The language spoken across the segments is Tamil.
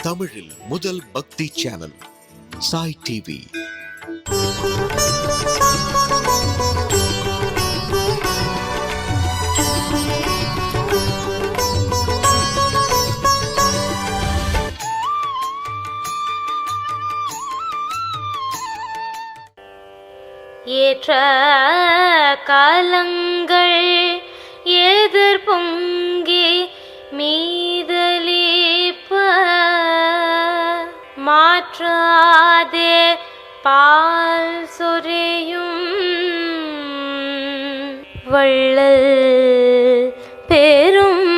தமிழில் முதல் பக்தி சேனல் சாய் டிவி. ஏற்ற காலங்கள் எதிர் பொங்கி மீதலிப்ப மாற்றாதே பால் சொரியும் வள்ளல் பெரும்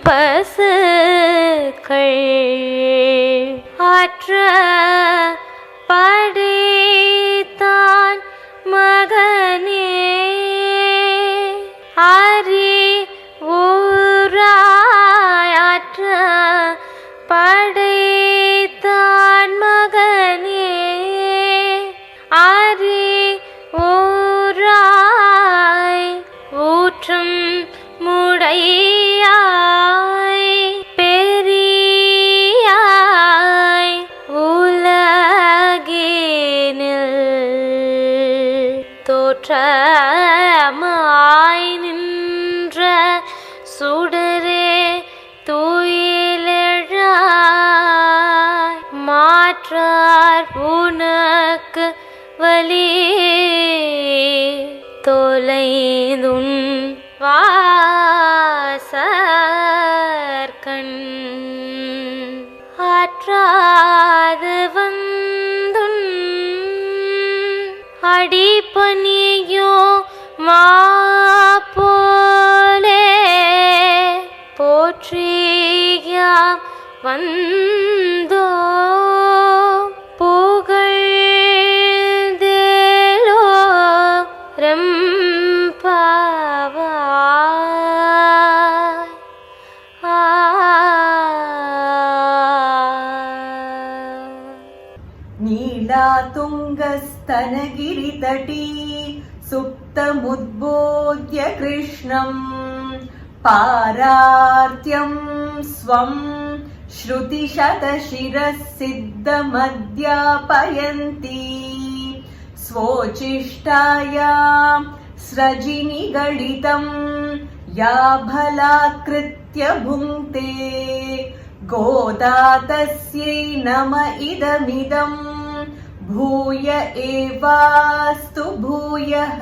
பசுக்கள் ஆற்ற படைத்தான் மகனே ஆரி ஊராயாற்ற படைத்தான் மகனே ஆரி ஊராய் ஊற்றும் முடையாய் பெரியாய் உலகினில் தோற்றமாய் நின்ற சுடரே துயிலெழாய் மாற்றார் உனக்கு வலி தொலைந்துன் வாசற்கண் ஆற்றாது வந்துன் அடிபணியோ மாப்போலே போற்றியாம் வந்தோ புகழ்ந்தேலோ ரெம்பாவாய். नीलातुङ्गस्तनगिरितटी सुप्तमुद्बोध्य कृष्णम् पारार्त्यं स्वं श्रुतिशतशिरः सिद्धमध्यापयन्ती स्वोचिष्टायां स्रजिनिगलितं या भलाकृत्य भुङ्क्ते गोदा तस्यै नम इदमिदं भूय एवास्तु भूयः.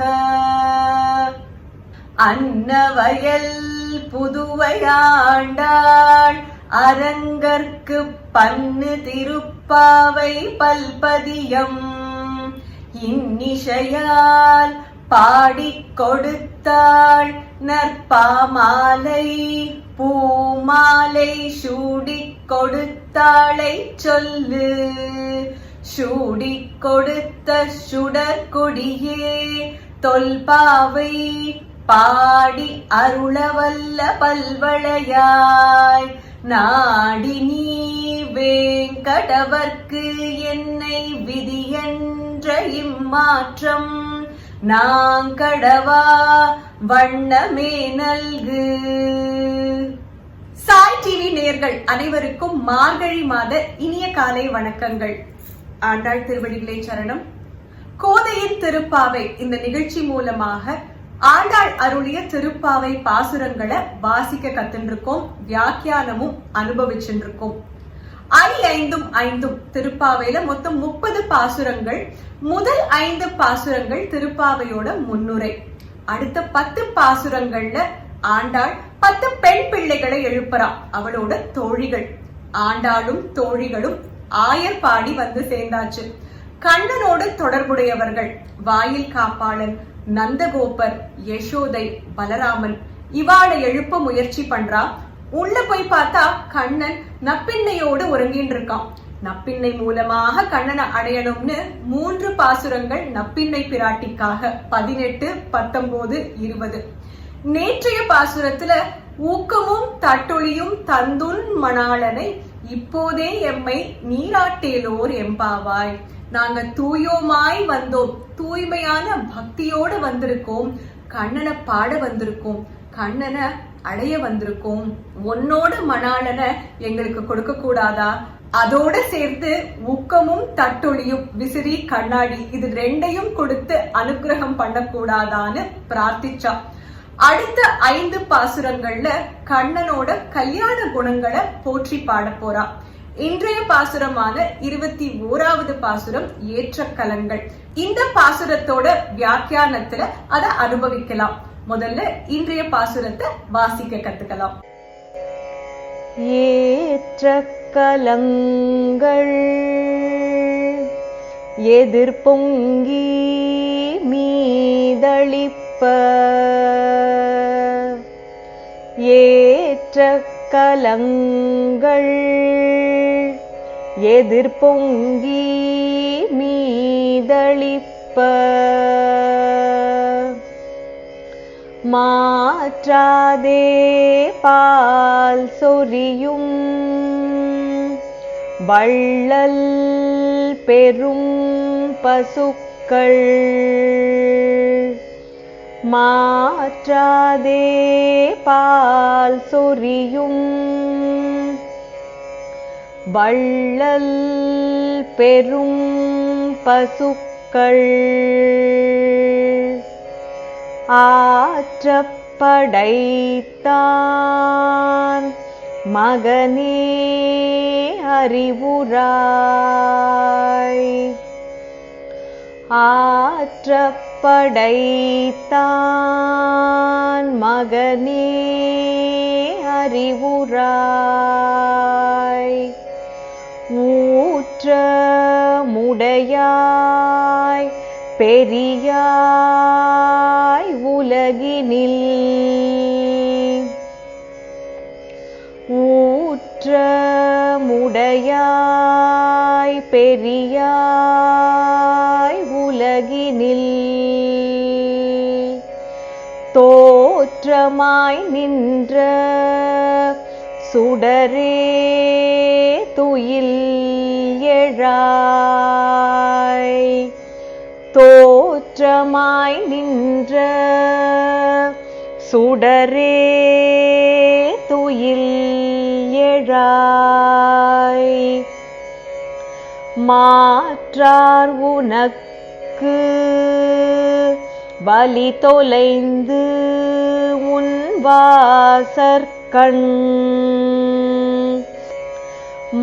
அன்னவயல் புதுவையாண்டாள் அரங்கற்கு பன்னு திருப்பாவை பல்பதியம் இன்னிசையால் பாடிக் கொடுத்தாள் நற்பாமாலை பூமாலை சூடிக் கொடுத்தாளை சொல்லு. சூடிக் கொடுத்த சுடற்கொடியே தொல்பாவை பாடி அருளவல்ல பல்வளையாய் நாடி நீ வேங்கடவர்க்கு என்னை விதியென்ற இம்மாற்றம் நாங்கடவா வண்ணமே நல்கு. சாய் டிவி நேயர்கள் அனைவருக்கும் மார்கழி மாத இனிய காலை வணக்கங்கள். ஆண்டாள் திருவடிகளே சரணம். கோதையின் திருப்பாவை இந்த நிகழ்ச்சி மூலமாக ஆண்டாள் அருளிய திருப்பாவை பாசுரங்களை வாசிக்க கத்துருக்கோம், வியாக்கியானமும் அனுபவிச்சுருக்கோம். 5 திருப்பாவையில மொத்தம் 30 பாசுரங்கள். முதல் 5 பாசுரங்கள் திருப்பாவையோட முன்னுரை. அடுத்த 10 பாசுரங்கள்ல ஆண்டாள் 10 பெண் பிள்ளைகளை எழுப்புறா, அவளோட தோழிகள். ஆண்டாளும் தோழிகளும் ஆயர் பாடி வந்து சேர்ந்தாச்சு. கண்ணனோடு தொடர்புடையவர்கள் வாயில் காப்பாளன், நந்தகோபர், யசோதை, பலராமன் இவாளை எழுப்ப முயற்சி பண்றா. உள்ள போய் பார்த்தா கண்ணன் நப்பிண்ணையோடு உறங்கின்னு இருக்கான். நப்பிண்ணை மூலமாக கண்ணனை அடையணும்னு 3 பாசுரங்கள் நப்பிண்ணை பிராட்டிக்காக 18, 19, 20. நேற்றைய பாசுரத்துல ஊக்கமும் தட்டொழியும் தந்துன் மணாளனை இப்போதே எம்மை நீராட்டேலோர் எம்பாவாய். நாங்க தூயோமாய் வந்தோம், தூய்மையான பக்தியோட வந்திருக்கோம், கண்ணனை பாட வந்திருக்கோம், கண்ணனை அடைய வந்திருக்கோம். உன்னோட மணாளனை எங்களுக்கு கொடுக்க கூடாதா? அதோட சேர்த்து ஊக்கமும் தட்டொழியும் விசிறி கண்ணாடி இது ரெண்டையும் கொடுத்து அனுகிரகம் பண்ணக்கூடாதான்னு பிரார்த்திச்சா. அடுத்த 5 பாசுரங்கள்ல கண்ணனோட கல்யாண குணங்களை போற்றி பாட போறா. இன்றைய பாசுரமான 21வது பாசுரம் ஏற்ற கலங்கள். இந்த பாசுரத்தோட வியாக்கியானத்துல அதை அனுபவிக்கலாம். முதல்ல இன்றைய பாசுரத்தை வாசிக்க கத்துக்கலாம். ஏற்ற கலங்கள் எதிர்பொங்கி மீதளிப்ப, ஏற்ற கலங்கள் எதிர்பொங்கி மீதளிப்ப, மாற்றாதே பால் சொரியும் வள்ளல் பெரும் பசுக்கள், மாற்றாதே பால் சொரியும் வள்ளல் பெரும் பசுக்கள், ஆற்றப்படைத்தான் மகனே அறிவுராய், ஆற்றப்படைத்தான் மகனே அறிவுராய், ஊற்ற முடையாய் பெரியாய் உலகினில், ஊற்ற முடையாய் பெரியாய் உலகினில், தோற்றமாய் நின்ற சுடரே துயில் எழாய், தோற்றமாய் நின்ற சுடரே துயில் எழாய், மாற்றார் உனக்கு வலி தொலைந்து உன் வாசற்கண்,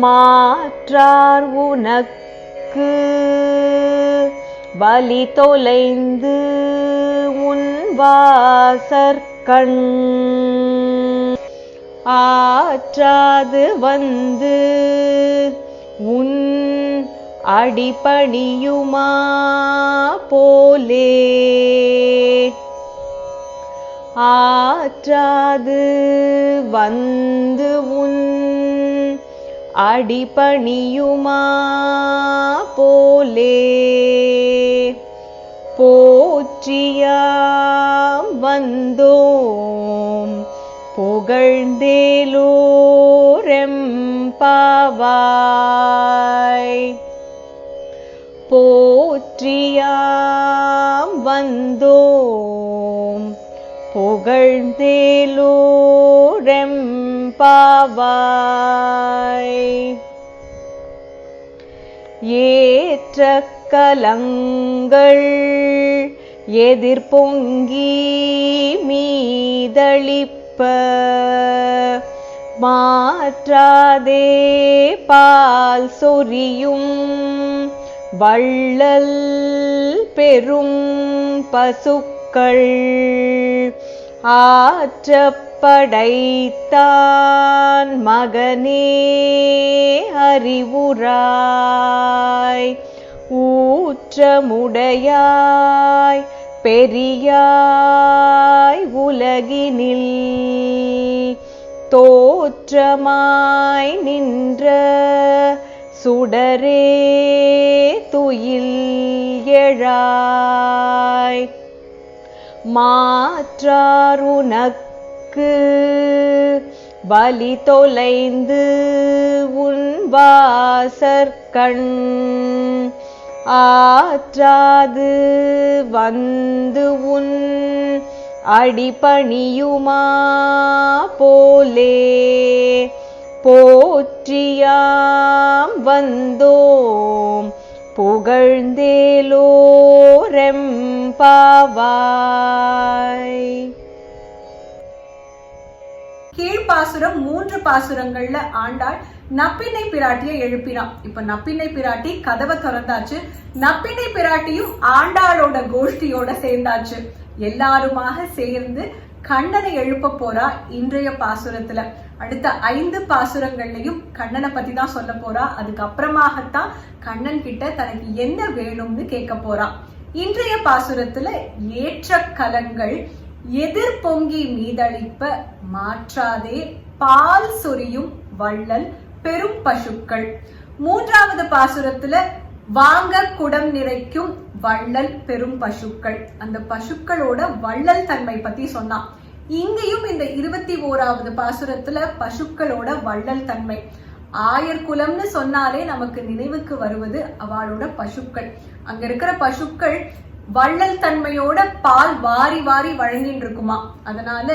மாற்றார் உனக்கு வலி தொலைந்து உன் வாசற்கண், ஆற்றாது வந்து உன் அடிபணியுமா போலே, ஆற்றாது வந்து உன் அடிபணியுமா போலே, போற்றியாம் வந்தோம் புகழ்ந்தேலோரெம்பாவாய், போற்றியாம் வந்தோம் புகழ்ந்தேலோரெம்பாவாய், ஏற்ற கலங்கள் எதிர்பொங்கி மீதளிப்ப, மாற்றாதே பால் சொரியும் வள்ளல் பெரும் பசுக்கள், ஆற்றப்படைத்தான் மகனே அறிவுராய், ஊற்றமுடையாய் பெரியாய் உலகினில், தோற்றமாய் நின்ற சுடரே துயில் எழாய், மாற்றார் உனக்கு வலி தொலைந்து உன் வாசற்கண், ஆற்றாது வந்து உன் அடிபணியுமா போலே போற்றியாம் வந்தோம் புகழ்ந்தேலோரெம்பாவாய். கீழ்பாசுரம் 3 பாசுரங்கள்ல ஆண்டாள் நப்பிண்ணை பிராட்டியை எழுப்பினான். இப்ப நப்பிண்ணை பிராட்டி கதவை திறந்தாச்சு. நப்பிண்ணை பிராட்டியும் ஆண்டாளோட கோஷ்டியோட சேர்ந்தாச்சு. எல்லாருமாக சேர்ந்து கண்ணனை எழுப்ப போறா. இன்றைய பாசுரத்துல அடுத்த 5 பாசுரங்கள்லயும் கண்ணனை பத்தி தான் சொல்ல போறா. அதுக்கப்புறமாகத்தான் கண்ணன் கிட்ட தனக்கு என்ன வேணும்னு கேட்க போறா. இன்றைய பாசுரத்துல ஏற்ற கலங்கள் எதிர் பொங்கி மீதளிப்ப மாற்றாதே பால் சொரியும் வள்ளல் பெரும் பசுக்கள். 3வது பாசுரத்துல வாங்க குடம் நிறைக்கும் வள்ளல் பெரும் பசுக்கள். அந்த பசுக்களோட வள்ளல் தன்மை பத்தி சொன்னான். இங்கேயும் இந்த 21வது பாசுரத்துல பசுக்களோட வள்ளல் தன்மை. ஆயர்குலம்னு சொன்னாலே நமக்கு நினைவுக்கு வருவது அவளோட பசுக்கள். அங்க இருக்கிற பசுக்கள் வள்ளல் தன்மையோட பால் வாரி வாரி வழங்கிட்டு இருக்குமா. அதனால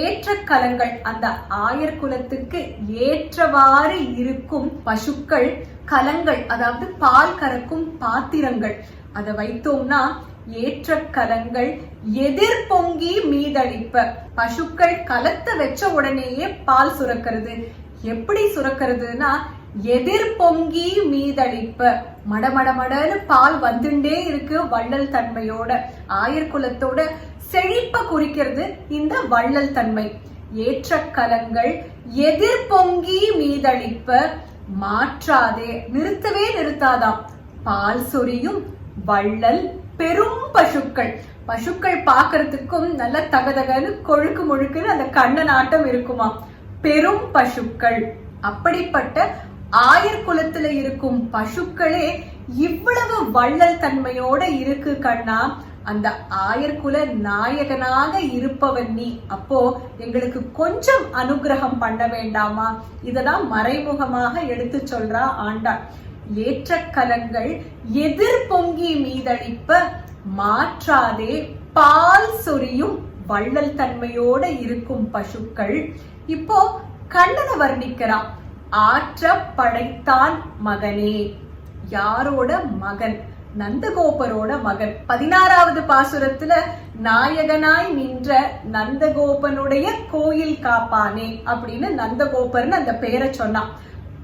ஏற்ற கலங்கள், அந்த ஆயர் குலத்துக்கு ஏற்றவாறு இருக்கும் பசுக்கள், கலங்கள் அதாவது பால் கறக்கும் பாத்திரங்கள், அதை வைத்தோம்னா ஏற்ற கலங்கள் எதிர் பொங்கி மீதளிப்ப. பசுக்கள் கலத்தை வச்ச உடனேயே பால் சுரக்கிறது. எப்படி சுரக்கிறதுனா எதிர் பொங்கி மீதளிப்ப, மடமடமடன்னு பால் வந்துட்டே இருக்கு. வள்ளல் தன்மையோட ஆயர் குலத்தோட செழிப்ப குறிக்கிறது இந்த வள்ளல் தன்மை. ஏற்ற கலங்கள் எதிர் பொங்கி மீதளிப்ப மாற்றாதே, நிறுத்தவே நிறுத்தாதாம் பால் சொரியும் வள்ளல் பெரும் பசுக்கள். பசுக்கள் பாக்குறதுக்கும் நல்ல தகதகன்னு கொழுக்கு முழுக்குன்னு அந்த கண்ணன் ஆட்டம் இருக்குமா. பெரும் பசுக்கள். அப்படிப்பட்ட ஆயர் குலத்துல இருக்கும் பசுக்களே இவ்வளவு வள்ளல் தன்மையோட இருக்கு கண்ணா. அந்த ஆயர்குல நாயகனாக இருப்பவன் நீ. அப்போ எங்களுக்கு கொஞ்சம் அனுகிரகம் பண்ண வேண்டாமா? இததான் மறைமுகமாக எடுத்து சொல்றா ஆண்டாள். ஏற்ற கலங்கள் எதிர் பொங்கி மீதளிப்ப மாற்றாதே பால் சொரியும் வள்ளல் தன்மையோட இருக்கும் பசுக்கள். இப்போ கண்ணனை வர்ணிக்கிறான். ஆற்ற படைத்தான் மகனே. யாரோட மகன்? நந்தகோபரோட மகன். 16வது பாசுரத்துல நாயகனாய் நின்ற நந்தகோபனுடைய கோயில் காப்பானே அப்படின்னு நந்தகோபர்னு அந்த பெயரை சொன்னான்.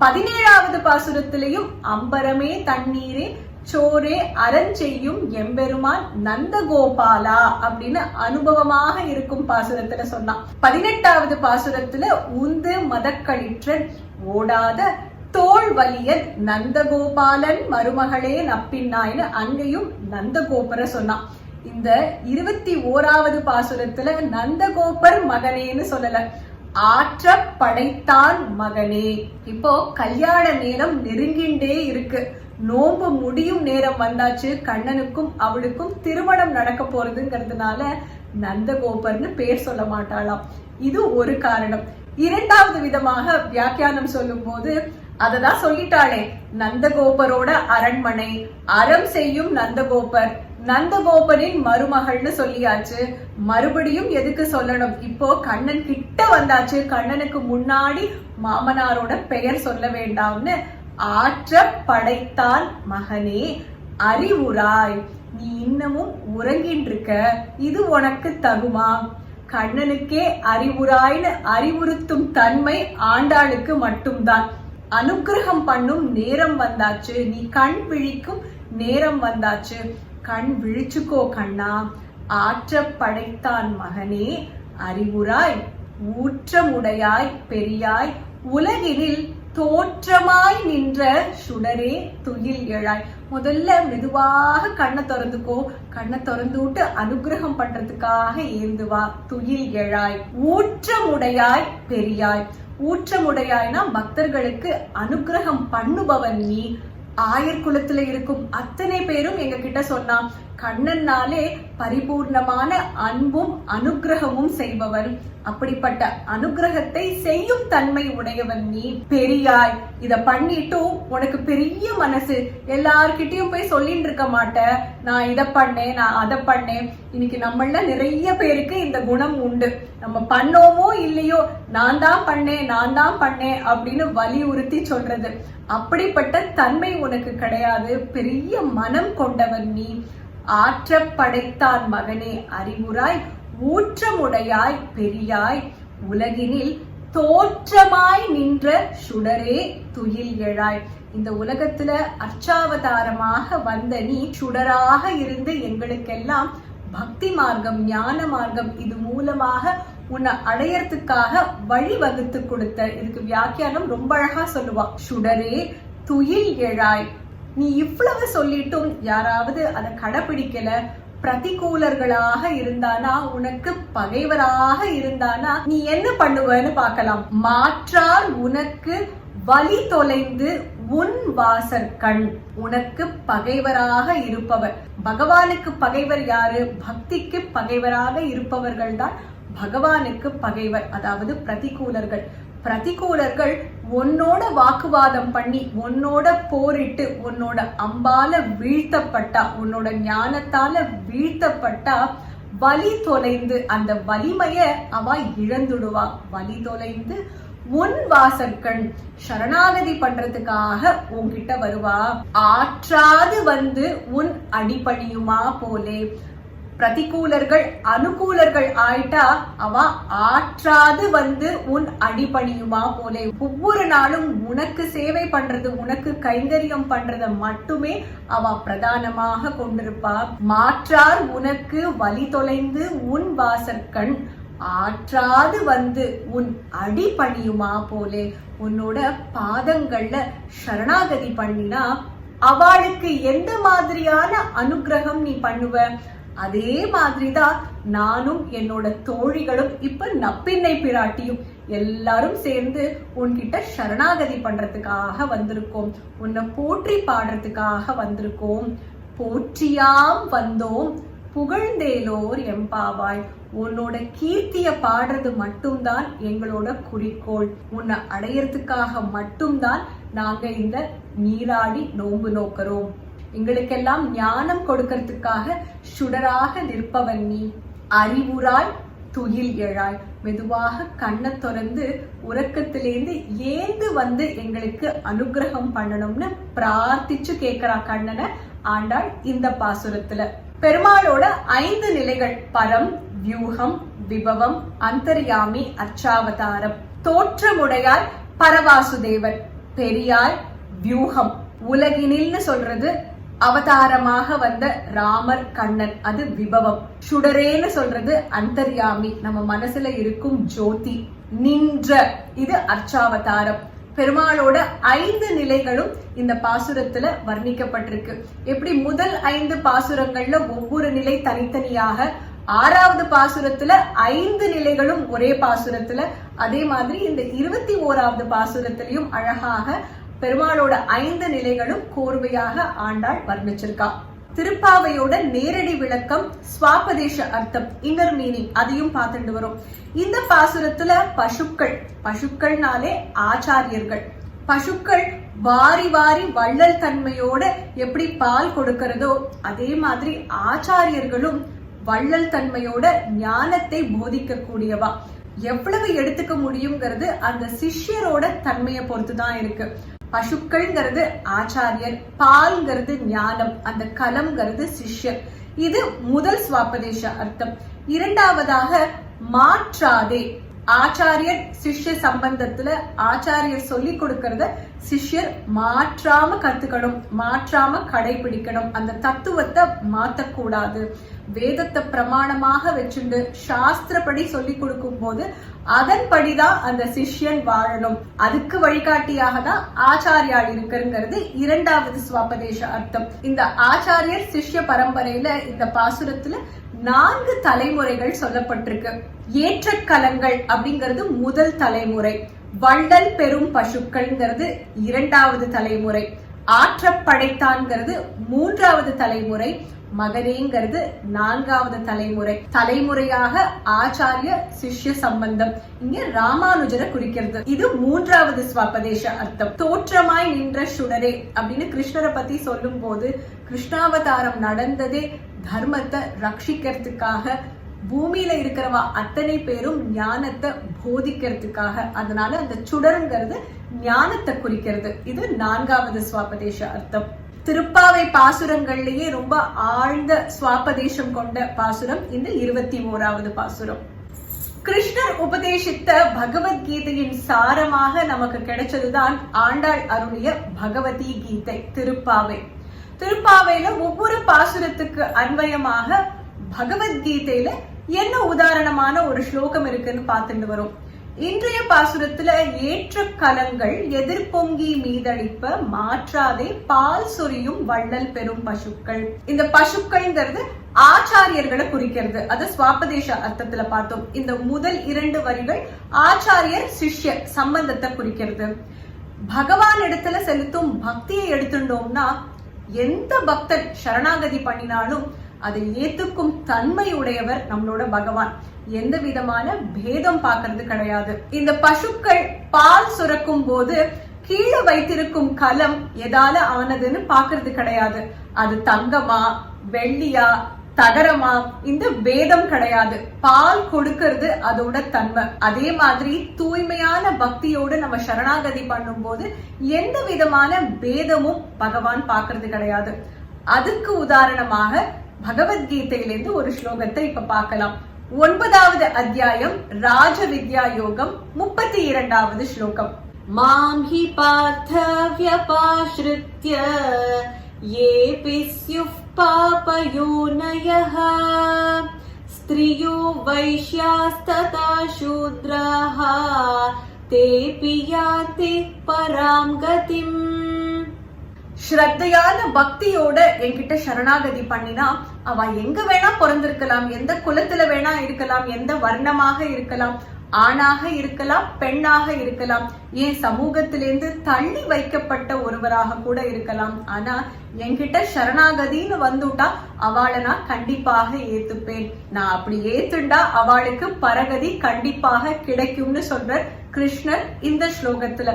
17வது பாசுரத்திலையும் அம்பரமே தண்ணீரே சோரே அறஞ்செய்யும் எம்பெருமான் நந்தகோபாலா அப்படின்னு அனுபவமாக இருக்கும் பாசுரத்துல சொன்னான். 18வது பாசுரத்துல உந்து மதக்களிற்றன் ஓடாத தோல் வலியன் நந்தகோபாலன் மருமகளே நப்பின்னாயின்னு அங்கேயும் நந்தகோபர சொன்னான். இந்த 21வது பாசுரத்துல நந்தகோபர் மகனேன்னு சொல்லல, ஆற்ற படைத்தான் மகனே. இப்போ கல்யாண நேரம் நெருங்கிண்டே இருக்கு. நோம்பு முடியும் நேரம் வந்தாச்சு. கண்ணனுக்கும் அவளுக்கும் திருமணம் நடக்க போறதுங்கிறதுனால நந்தகோபர்னு பேர் சொல்ல மாட்டாளாம். இது ஒரு காரணம். 2வது விதமாக வியாக்கியானம் சொல்லும் போது அததான் சொல்லிட்டாளே, நந்தகோபரோட அரண்மனை, அறம் செய்யும் நந்தகோபர், நந்தகோபரின் மருமகள்னு சொல்லியாச்சு. மறுபடியும் எதுக்கு சொல்லணும்? இப்போ கண்ணன் கிட்ட வந்தாச்சு. கண்ணனுக்கு முன்னாடி மாமனாரோட பெயர் சொல்ல வேண்டாம்னு ஆற்ற படைத்தான் மகனே அறிவுராய். நீ இன்னமும் உறங்கிட்டு இருக்க, இது உனக்கு தகுமா? கண்ணனுக்கே அறிவுராய்னு அறிவுறுத்தும் தன்மை ஆண்டாளுக்கு மட்டும்தான். அனுகிரகம் பண்ணும் நேரம் வந்தாச்சு, நீ கண் விழிக்கும் நேரம் வந்தாச்சு, கண் விழிச்சுக்கோ கண்ணா. ஆற்ற படைத்தான் மகனே அறிவுராய் ஊற்றமுடையாய் பெரியாய் உலகினில் தோற்றமாய் நின்ற சுடரே துயில் எழாய். முதல்ல மெதுவாக கண்ணை திறந்துக்கோ. கண்ணை திறந்து விட்டு அனுகிரகம் பண்றதுக்காக ஏந்து வா. துயில் எழாய். ஊற்றமுடையாய் பெரியாய். ஊற்றமுடையாய்னா பக்தர்களுக்கு அனுகிரகம் பண்ணுபவன் நீ. ஆயர் குலத்துல இருக்கும் அத்தனை பேரும் எங்க கிட்ட சொன்னா, கண்ணன்னாலே பரிபூர்ணமான அன்பும் அனுக்கிரகமும் செய்பவன். அப்படிப்பட்ட அனுக்கிரகத்தை செய்யும் தன்மை உடையவன் நீ. பெரியாய் இத பண்ணிட்டு உனக்கு பெரிய மனசு, எல்லார்கிட்டயும் போய் சொல்லிட்டு இருக்க மாட்ட, நான் இத பண்ணேன், நான் அதை பண்ணேன். இன்னைக்கு நம்மள நிறைய பேருக்கு இந்த குணம் உண்டு. நம்ம பண்ணோமோ இல்லையோ, நான் தான் பண்ணேன் அப்படின்னு வலியுறுத்தி சொல்றது. அப்படிப்பட்ட தன்மை உனக்கு கிடையாது. பெரிய மனம் கொண்டவன் நீ. ஆற்ற படைத்தான் மகனே அறிவுராய், ஊற்றமுடையாய் பெரியாய், உலகினில் தோற்றமாய் நின்ற சுடரே துயில் எழாய். இந்த உலகத்துல அர்ச்சாவதாரமாக வந்த நீ சுடராக இருந்து எங்களுக்கெல்லாம் பக்தி மார்க்கம், ஞான மார்க்கம் இது மூலமாக உன்னை அடையறதுக்காக வழி வகுத்து கொடுத்த. இதுக்கு வியாக்கியானம் ரொம்ப அழகா சொல்லுவா. சுடரே துயில் எழாய். நீ இவ்வளவு சொல்லிட்டும் யாராவது அதை கடைபிடிக்கல, பிரதிகூலர்களாக இருந்தானா, உனக்கு பகைவராக இருந்தானா, நீ என்ன பண்ணுவன்னு பார்க்கலாம். மாற்றார் உனக்கு வழி தொலைந்து உன் வாசற் கண். உனக்கு பகைவராக இருப்பவர், பகவானுக்கு பகைவர் யாரு? பக்திக்கு பகைவராக இருப்பவர்கள் தான் பகவானுக்கு பகைவர், அதாவது பிரதிகூலர்கள். பிரதிகூலர்கள் உன்னோட வாக்குவாதம் பண்ணி, உன்னோட போரிட்டு, உன்னோட அம்பால வீழ்த்தப்பட்டா, உன்னோட ஞானத்தால வீழ்த்தப்பட்டா, வலி தொலைந்து அந்த வலிமைய அவ இழந்துடுவா. வலி தொலைந்து உன் வாசற்கண் சரணாகதி பண்றதுக்காக உன்கிட்ட வருவா. ஆற்றாது வந்து உன் அடிபணியுமா போலே. பிரதிகூலர்கள் அனுகூலர்கள் ஆயிட்டா அவ ஆற்றாது வந்து உன் அடிபணியுமா போலே. ஒவ்வொரு நாளும் உனக்கு சேவை பண்றது, உனக்கு கைங்கரியம் பண்றத மட்டுமே அவ பிரதானமாக கொண்டிருப்பா. மாற்றார் உனக்கு வழி தொலைந்து உன் வாசற்கண், ஆற்றாது வந்து உன் அடிபணியுமா போலே. உன்னோட பாதங்கள்ல சரணாகதி பண்ணினா அவளுக்கு எந்த மாதிரியான அனுகிரகம் நீ பண்ணுவ, அதே மாதிரிதான் நானும் என்னோட தோழிகளும் இப்ப நப்பின்னை பிராட்டியும் எல்லாரும் சேர்ந்து உன்கிட்ட சரணாகதி பண்றதுக்காக வந்திருக்கோம். உன்னை போற்றி பாடுறதுக்காக வந்திருக்கோம். போற்றியாம் வந்தோம் புகழ்ந்தேலோர் எம்பாவாய். உன்னோட கீர்த்திய பாடுறது மட்டும்தான் எங்களோட குறிக்கோள். உன்னை அடையறதுக்காக மட்டும்தான் நாங்க இந்த நீராடி நோன்பு நோக்கிறோம். எங்களுக்கெல்லாம் ஞானம் கொடுக்கறதுக்காக சுடராக நிற்பவன் நீ. அறிவுராய் துயில் எழாய். மெதுவாக கண்ணை திறந்து உறக்கத்திலேந்து ஏந்து வந்து எங்களுக்கு அனுகிரகம் பண்ணணும்னு பிரார்த்திச்சு கேட்கிறா கண்ணனை ஆண்டாள் இந்த பாசுரத்துல. பெருமாளோட 5 நிலைகள்: பரம், வியூகம், விபவம், அந்தர்யாமி, அர்ச்சாவதாரம். தோற்றமுடையாய் பரவாசுதேவன், பெரியாய் வியூகம், உலகினில்னு சொல்றது அவதாரமாக வந்த ராமர் கண்ணன், அது விபவம். சுடரேன்னு சொல்றது அந்தர்யாமி, நம்ம மனசுல இருக்கும் ஜோதி. நின்ற, இது அர்ச்சாவதாரம். பெருமாளோட 5 நிலைகளும் இந்த பாசுரத்துல வர்ணிக்கப்பட்டிருக்கு. எப்படி முதல் 5 பாசுரங்கள்ல ஒவ்வொரு நிலை தனித்தனியாக, 6வது பாசுரத்துல 5 நிலைகளும் ஒரே பாசுரத்துல, அதே மாதிரி இந்த 21வது பாசுரத்திலையும் அழகாக பெருமாளோட 5 நிலைகளும் கோர்வையாக ஆண்டாள் வர்ணிச்சிருக்கா. திருப்பாவையோட நேரடி விளக்கம், ஸ்வாபதேச அர்த்தம், இன்னர் மீனிங், அதையும் பார்த்துட்டு வரும். இந்த பாசுரத்துல பசுக்கள், பசுக்கள்னாலே ஆச்சாரியர்கள். பசுக்கள் வாரி வாரி வள்ளல் தன்மையோட எப்படி பால் கொடுக்கிறதோ அதே மாதிரி ஆச்சாரியர்களும் வள்ளல் தன்மையோட ஞானத்தை போதிக்க கூடியவா. எவ்வளவு எடுத்துக்க முடியுங்கிறது அந்த சிஷ்யரோட தன்மையை பொறுத்துதான் இருக்கு. பசுக்கள்ங்கிறது ஆச்சாரியர், பால்ங்கிறது ஞானம், அந்த கலம்ங்கிறது சிஷ்யர். இது முதல் ஸ்வாபதேச அர்த்தம். இரண்டாவதாக மாற்றாதே, ஆச்சாரியர் சிஷ்ய சம்பந்தத்துல ஆச்சாரியர் சொல்லி கொடுக்கறத சிஷ்யர் மாற்றாம கத்துக்கணும், மாற்றாம கடைபிடிக்கணும். அந்த தத்துவத்தை மாத்தக்கூடாது. வேதத்தை பிரமாணமாக வச்சுண்டு சாஸ்திரப்படி சொல்லி கொடுக்கும் போது அதன்படிதான் அந்த சிஷ்யன் வாழணும். அதுக்கு வழிகாட்டியாக தான் ஆச்சாரியால் இருக்குங்கிறது இரண்டாவது ஸ்வாபதேச அர்த்தம். இந்த ஆச்சாரியர் சிஷ்ய பரம்பரையில இந்த பாசுரத்துல 4 தலைமுறைகள் சொல்லப்பட்டிருக்கு. ஏற்ற கலங்கள் அப்படிங்கிறது முதல் தலைமுறை, வள்ளல் பெரும் பசுக்கள்ங்கிறது 2வது தலைமுறை, ஆற்ற படைத்தான்ங்கிறது 3வது தலைமுறை, மகரேங்கிறது 4வது தலைமுறை. தலைமுறையாக ஆச்சாரிய சிஷ்ய சம்பந்தம். இங்க ராமானுஜரை குறிக்கிறது. இது 3வது ஸ்வபதேச அர்த்தம். தோற்றமாய் நின்ற சுடரே அப்படின்னு கிருஷ்ணரை பத்தி சொல்லும் போது, கிருஷ்ணாவதாரம் நடந்ததே தர்மத்தை ரட்சிக்கிறதுக்காக, பூமியில இருக்கிறவா அத்தனை பேரும் ஞானத்தை போதிக்கிறதுக்காக. அதனால அந்த சுடருங்கிறது ஞானத்தை குறிக்கிறது. இது 4வது ஸ்வபதேச அர்த்தம். திருப்பாவை பாசுரங்கள்லயே ரொம்ப ஆழ்ந்த ஸ்வாபதேசம் கொண்ட பாசுரம் இந்த 21வது பாசுரம். கிருஷ்ணர் உபதேசித்த பகவத்கீதையின் சாரமாக நமக்கு கிடைச்சதுதான் ஆண்டாள் அருளிய பகவதி கீதை திருப்பாவை. திருப்பாவையில ஒவ்வொரு பாசுரத்துக்கு அன்வயமாக பகவத்கீதையில என்ன உதாரணமான ஒரு ஸ்லோகம் இருக்குன்னு பார்த்துட்டு வரும். இன்றைய பாசுரத்துல ஏற்ற கலங்கள் எதிர்பொங்கி மீதளிப்ப மாற்றாதே பால் சொரியும் வள்ளல் பெரும் பசுக்கள். இந்த பசுக்கள்ங்கிறது ஆச்சாரியர்களை குறிக்கிறது. அது ஸ்வாபதேச அர்த்தத்துல பார்த்தோம். இந்த முதல் 2 வரிகள் ஆச்சாரியர் சிஷ்ய சம்பந்தத்தை குறிக்கிறது. பகவான் இடத்துல செலுத்தும் பக்தியை எடுத்துட்டோம்னா, எந்த பக்தன் சரணாகதி பண்ணினாலும் அதை ஏத்துக்கும் தன்மை உடையவர் நம்மளோட பகவான். எந்த விதமான பேதம் பார்க்கறது கிடையாது. இந்த பசுக்கள் பால் சுரக்கும் போது கீழே வைத்திருக்கும் கலம் எதால ஆனதுன்னு பாக்குறது கிடையாது. அது தங்கமா வெள்ளியா தகரமா, இந்த பேதம் கிடையாது. பால் கொடுக்கிறது அதோட தன்மை. அதே மாதிரி தூய்மையான பக்தியோடு நம்ம சரணாகதி பண்ணும் போது எந்த விதமான பேதமும் பகவான் பாக்குறது கிடையாது. அதுக்கு உதாரணமாக பகவத்கீதையிலிருந்து ஒரு ஸ்லோகத்தை இப்ப பார்க்கலாம். 9வது அத்தியாயம் ராஜ வித்யா யோகம் 32வது ஸ்லோகம். மாம் ஹி பார்த்த வ்யபாஸ்ருத்ய ஏபி ஸ்யுஃப் பாபயோனயஹ ஸ்த்ரியோ வைஷ்யாஸ்ததா சூத்ராஹ தேபி யாந்தி பராம் கதிம். ஸ்ரத்தையான பக்தியோட என்கிட்ட சரணாகதி பண்ணினா அவ எங்க வேணா பிறந்திருக்கலாம், எந்த குலத்துல வேணா இருக்கலாம், எந்த வர்ணமாக இருக்கலாம், ஆணாக இருக்கலாம், பெண்ணாக இருக்கலாம், ஏன் சமூகத்திலிருந்து தள்ளி வைக்கப்பட்ட ஒருவராக கூட இருக்கலாம். ஆனா என்கிட்ட சரணாகதின்னு வந்துட்டா அவளை நான் கண்டிப்பாக ஏத்துப்பேன். நான் அப்படி ஏத்துண்டா அவளுக்கு பரகதி கண்டிப்பாக கிடைக்கும்னு சொல்ற கிருஷ்ணர் இந்த ஸ்லோகத்துல.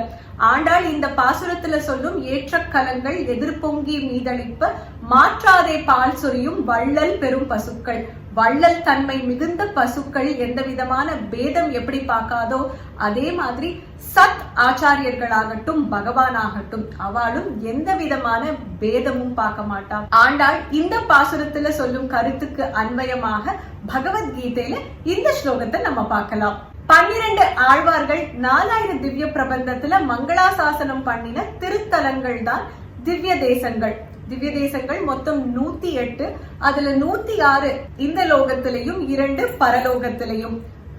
ஆண்டாள் இந்த பாசுரத்துல சொல்லும் ஏற்ற கலங்கள் எதிர்பொங்கி மீதளிப்ப மாற்றாதே பால் சொரியும் வள்ளல் பெரும் பசுக்கள். வள்ளல் தன்மை மிகுந்த பசுக்கள் எந்த விதமான பேதம் எப்படி பார்க்காதோ, அதே மாதிரி சத் ஆச்சாரியர்களாகட்டும் பகவான் ஆகட்டும் அவளும் எந்த விதமான பேதமும் பார்க்க மாட்டான். ஆண்டாள் இந்த பாசுரத்துல சொல்லும் கருத்துக்கு அன்வயமாக பகவத்கீதையில இந்த ஸ்லோகத்தை நம்ம பார்க்கலாம். 12 ஆழ்வார்கள் 4000 திவ்ய பிரபந்தத்துல மங்களாசாசனம் பண்ணின திருத்தலங்கள் தான் திவ்ய தேசங்கள். திவ்ய தேசங்கள் மொத்தம் 108. அதுல 106 இந்த லோகத்திலையும் 2 பரலோகத்திலையும்.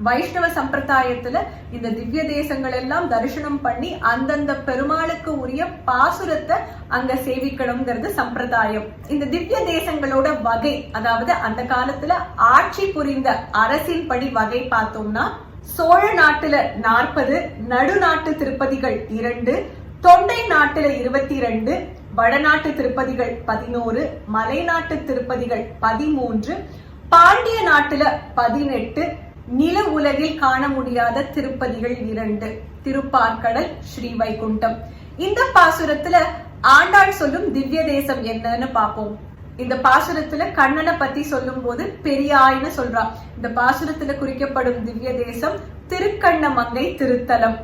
வைஷ்ணவ சம்பிரதாயத்துல இந்த திவ்ய தேசங்கள் எல்லாம் தரிசனம் பண்ணி அந்தந்த பெருமாளுக்கு உரிய பாசுரத்தை அங்க சேவிக்கணும்ங்கிறது சம்பிரதாயம். இந்த திவ்ய தேசங்களோட வகை, அதாவது அந்த காலத்துல ஆட்சி புரிந்த அரசின் படி வகை பார்த்தோம்னா, சோழ நாட்டுல 40, நடுநாட்டு திருப்பதிகள் 2, தொண்டை நாட்டுல 22, வடநாட்டு திருப்பதிகள் 11, மலைநாட்டு திருப்பதிகள் 13, பாண்டிய நாட்டுல 18, நில உலகில் காண முடியாத திருப்பதிகள் 2, திருப்பார்கடல், ஸ்ரீவைகுண்டம். இந்த பாசுரத்துல ஆண்டாள் சொல்லும் திவ்ய தேசம் என்னன்னு பாப்போம். இந்த பாசுரத்துல கண்ணனை பத்தி சொல்லும் போது பெரியாய்னு சொல்றா. இந்த பாசுரத்துல குறிக்கப்படும் திவ்ய தேசம் திருக்கண்ணமங்கை திருத்தலம்.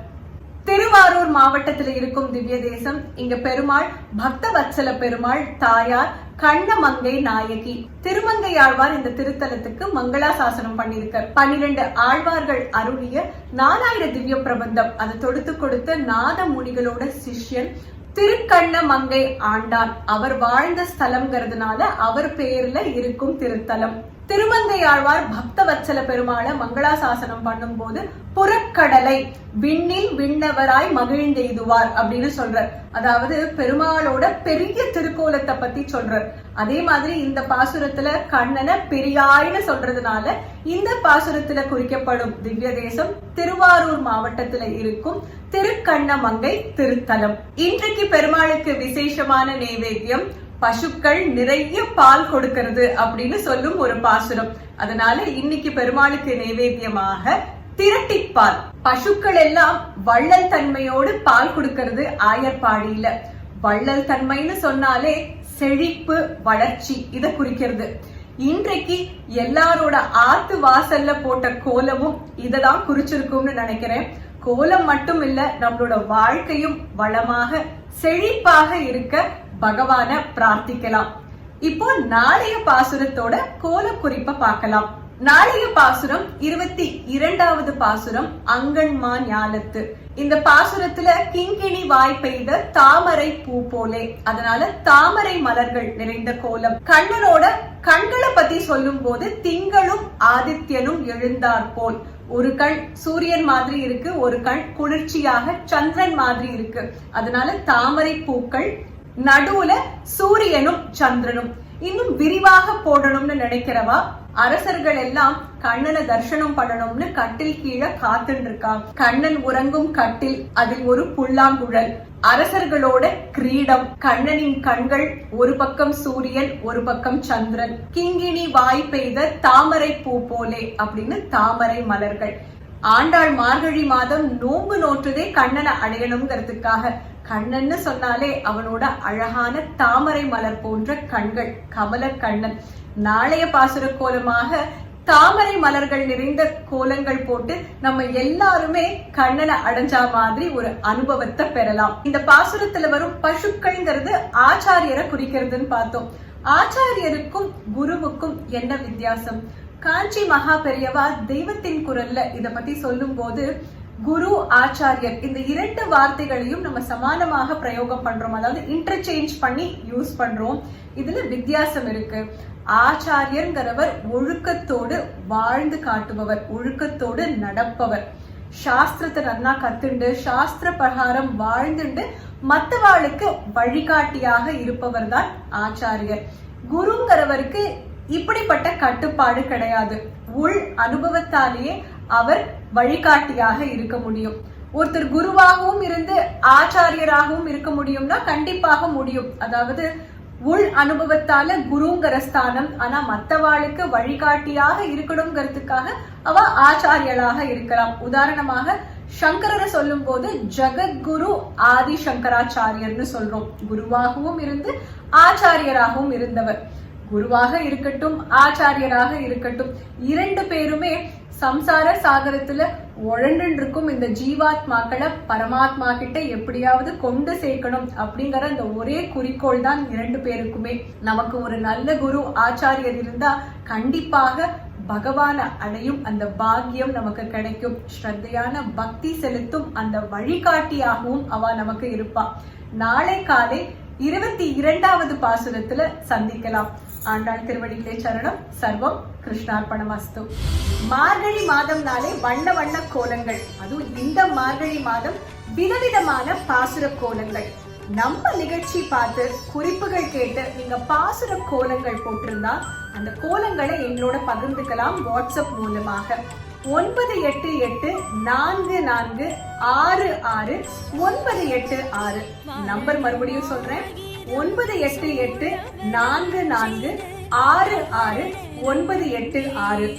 திருவாரூர் மாவட்டத்துல இருக்கும் திவ்ய தேசம். இங்க பெருமாள் பக்தவத்சல பெருமாள், தாயார் கண்ணமங்கை நாயகி. திருமங்கை ஆழ்வார் இந்த திருத்தலத்துக்கு மங்களாசாசனம் பண்ணிருக்கார். 12 ஆழ்வார்கள் அருளிய 4000 திவ்ய பிரபந்தம் அதை தொடுத்து கொடுத்த நாத முனிகளோட சிஷ்யன் திருக்கண்ணமங்கை ஆண்டான். அவர் வாழ்ந்த ஸ்தலம்ங்கிறதுனால அவர் பேர்ல இருக்கும் திருத்தலம். திருமங்கை ஆழ்வார் பக்தவத்சல பெருமாளை மங்களாசாசனம் பண்ணும் போது புறக்கடலை விண்ணில் விண்ணவராய் மகிழ்ந்தெய்துவார் அப்படின்னு சொல்றார். அதாவது பெருமாளோட பெரிய திருக்கோலத்தை பத்தி சொல்றார். அதே மாதிரி இந்த பாசுரத்துல கண்ணனை பெரியாய்னு சொல்றதுனால இந்த பாசுரத்துல குறிக்கப்படும் திவ்ய தேசம் திருவாரூர் மாவட்டத்துல இருக்கும் திருக்கண்ணமங்கை திருத்தலம். இன்றைக்கு பெருமாளுக்கு விசேஷமான நைவேத்தியம் பசுக்கள் நிறைய பால் கொடுக்கிறது அப்படின்னு சொல்லும் ஒரு பாசுரம். அதனால இன்னைக்கு பெருமாளுக்கு நைவேத்தியமாக திரட்டிப்பால். பசுக்கள் எல்லாம் வள்ளல் தன்மையோடு பால் கொடுக்கிறது ஆயர்பாடியில. வள்ளல் தன்மைன்னு சொன்னாலே செழிப்பு, வளர்ச்சி, இத குறிக்கிறது. இன்றைக்கு எல்லாரோட ஆத்து வாசல்ல போட்ட கோலமும் இததான் குறிச்சிருக்கும்னு நினைக்கிறேன். கோலம் மட்டும் இல்ல, நம்மளோட வாழ்க்கையும் வளமாக செழிப்பாக இருக்க பகவான பிரார்த்திக்கலாம். இப்போ நாளைய பாசுரத்தோட கோல குறிப்பை பார்க்கலாம். நாளைய பாசுரம் 22வது பாசுரம் அங்கன்மா ஞாலத்து. இந்த பாசுரத்துல கிங்கிணி வாய் பெய்த தாமரை பூ போலே, அதனால தாமரை மலர்கள் நிறைந்த கோலம். கண்ணனோட கண்களை பத்தி சொல்லும் போது திங்களும் ஆதித்யனும் எழுந்தார் போல். ஒரு கண் சூரியன் மாதிரி இருக்கு, ஒரு கண் குளிர்ச்சியாக சந்திரன் மாதிரி இருக்கு. அதனால தாமரை பூக்கள், நடுவுல சூரியனும் சந்திரனும். இன்னும் விரிவாக போடணும்னு நினைக்கிறவா அரசர்கள் எல்லாம் கண்ணனை தரிசனம் பண்ணணும்னு கட்டில் கீழே காத்துட்டு இருக்காங்க. கண்ணன் உறங்கும் கட்டில், அதில் ஒரு புல்லாங்குழல், அரசர்களோட கிரீடம், கண்ணனின் கண்கள், ஒரு பக்கம் சூரியன் ஒரு பக்கம் சந்திரன், கிங்கிணி வாய் பெய்த தாமரை பூ போலே அப்படின்னு தாமரை மலர்கள். ஆண்டாள் மார்கழி மாதம் நோன்பு நோற்றுதே கண்ணனை அடையணுங்கிறதுக்காக. கண்ணன்னு சொன்னாலே அவனோட அழகான தாமரை மலர் போன்ற கண்கள், கமல கண்ணன். நாளைய பாசுர கோலமாக தாமரை மலர்கள் நிறைந்த கோலங்கள் போட்டு நம்ம எல்லாருமே கண்ணனை அடைஞ்சா மாதிரி ஒரு அனுபவத்தை பெறலாம். இந்த பாசுரத்துல வரும் பசுக்கள்ங்கிறது ஆச்சாரியரை குறிக்கிறதுன்னு பார்த்தோம். ஆச்சாரியருக்கும் குருவுக்கும் என்ன வித்தியாசம்? காஞ்சி மகா பெரியவா தெய்வத்தின் குரல்ல இத பத்தி சொல்லும் போது குரு, ஆச்சாரியர் இந்த இரண்டு வார்த்தைகளையும் நம்ம சமானமாக பிரயோகம் பண்றோம், அதாவது இன்டர்சேஞ்ச் பண்ணி யூஸ் பண்றோம். இதுல வித்தியாசம் இருக்கு. ஆச்சாரியர்ங்கிறவர் ஒழுக்கத்தோடு வாழ்ந்து காட்டுபவர், ஒழுக்கத்தோடு நடப்பவர், சாஸ்திரத்தை நல்லா கத்துண்டு சாஸ்திர பிரகாரம் வாழ்ந்துண்டு மற்றவாளுக்கு வழிகாட்டியாக இருப்பவர் தான் ஆச்சாரியர். குருங்கிறவருக்கு இப்படிப்பட்ட கட்டுப்பாடு கிடையாது. உள் அனுபவத்தாலேயே அவர் வழிகாட்டியாக இருக்க முடியும். ஒருத்தர் குருவாகவும் இருந்து ஆச்சாரியராகவும் இருக்க முடியும்னா கண்டிப்பாக முடியும். அதாவது உள் அனுபவத்தால குருங்கிற ஸ்தானம், ஆனா மத்தவாளுக்கு வழிகாட்டியாக இருக்கணுங்கிறதுக்காக அவ ஆச்சாரியளாக இருக்கலாம். உதாரணமாக சங்கரரை சொல்லும் போது ஜகத்குரு ஆதி சங்கராச்சாரியர்னு சொல்றோம். குருவாகவும் இருந்து ஆச்சாரியராகவும் இருந்தவர். குருவாக இருக்கட்டும் ஆச்சாரியராக இருக்கட்டும், இரண்டு பேருமே சம்சார சாகரத்துல உழண்டு இருக்கும் இந்த ஜீவாத்மாக்களை பரமாத்மா கிட்ட எப்படியாவது கொண்டு சேர்க்கணும் அப்படிங்கிற அந்த ஒரே குறிக்கோள் தான் இரண்டு பேருக்குமே. நமக்கு ஒரு நல்ல குரு ஆச்சாரியர் இருந்தா கண்டிப்பாக பகவான அடையும் அந்த பாக்கியம் நமக்கு கிடைக்கும். ஸ்ரத்தையான பக்தி செலுத்தும் அந்த வழிகாட்டியாகவும் அவ நமக்கு இருப்பா. நாளை காலை 22வது பாசுரத்துல சந்திக்கலாம். ஆண்டாள் திருவடிகளே சரணம். சர்வம் கிருஷ்ணார்ப்பணமஸ்து. மார்கழி மாதம்னாலே வண்ண வண்ண கோலங்கள், அதுவும் இந்த மார்கழி மாதம் விதவிதமான பாசுர கோலங்கள். நம்ம நிகழ்ச்சி பார்த்து குறிப்புகள் கேட்டு நீங்க பாசுர கோலங்கள் போட்டிருந்தா அந்த கோலங்களை எங்களோட பகிர்ந்துக்கலாம் வாட்ஸ்அப் மூலமாக. 9884466986 நம்பர் மறுபடியும் சொல்றேன். 9884466986.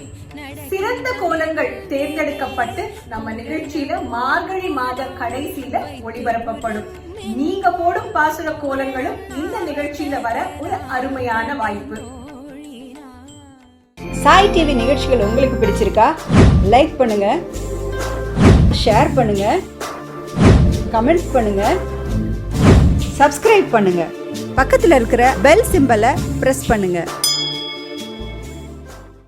சிறந்த கோலங்கள் தேர்ந்தெடுக்கப்பட்டு நம்ம நிகழ்ச்சியில மார்கழி மாத கடைசியில ஒளிபரப்பப்படும். நீங்க போடும் பாசுர கோலங்களும் இந்த நிகழ்ச்சியில வர ஒரு அருமையான வாய்ப்பு. சாய் டிவி நிகழ்ச்சிகள் உங்களுக்கு பிடிச்சிருக்கா? லைக் பண்ணுங்க, ஷேர் பண்ணுங்க, கமெண்ட் பண்ணுங்க, சப்ஸ்கிரைப் பண்ணுங்க. பக்கத்துல இருக்கிற பெல் சிம்பலை பிரஸ் பண்ணுங்க.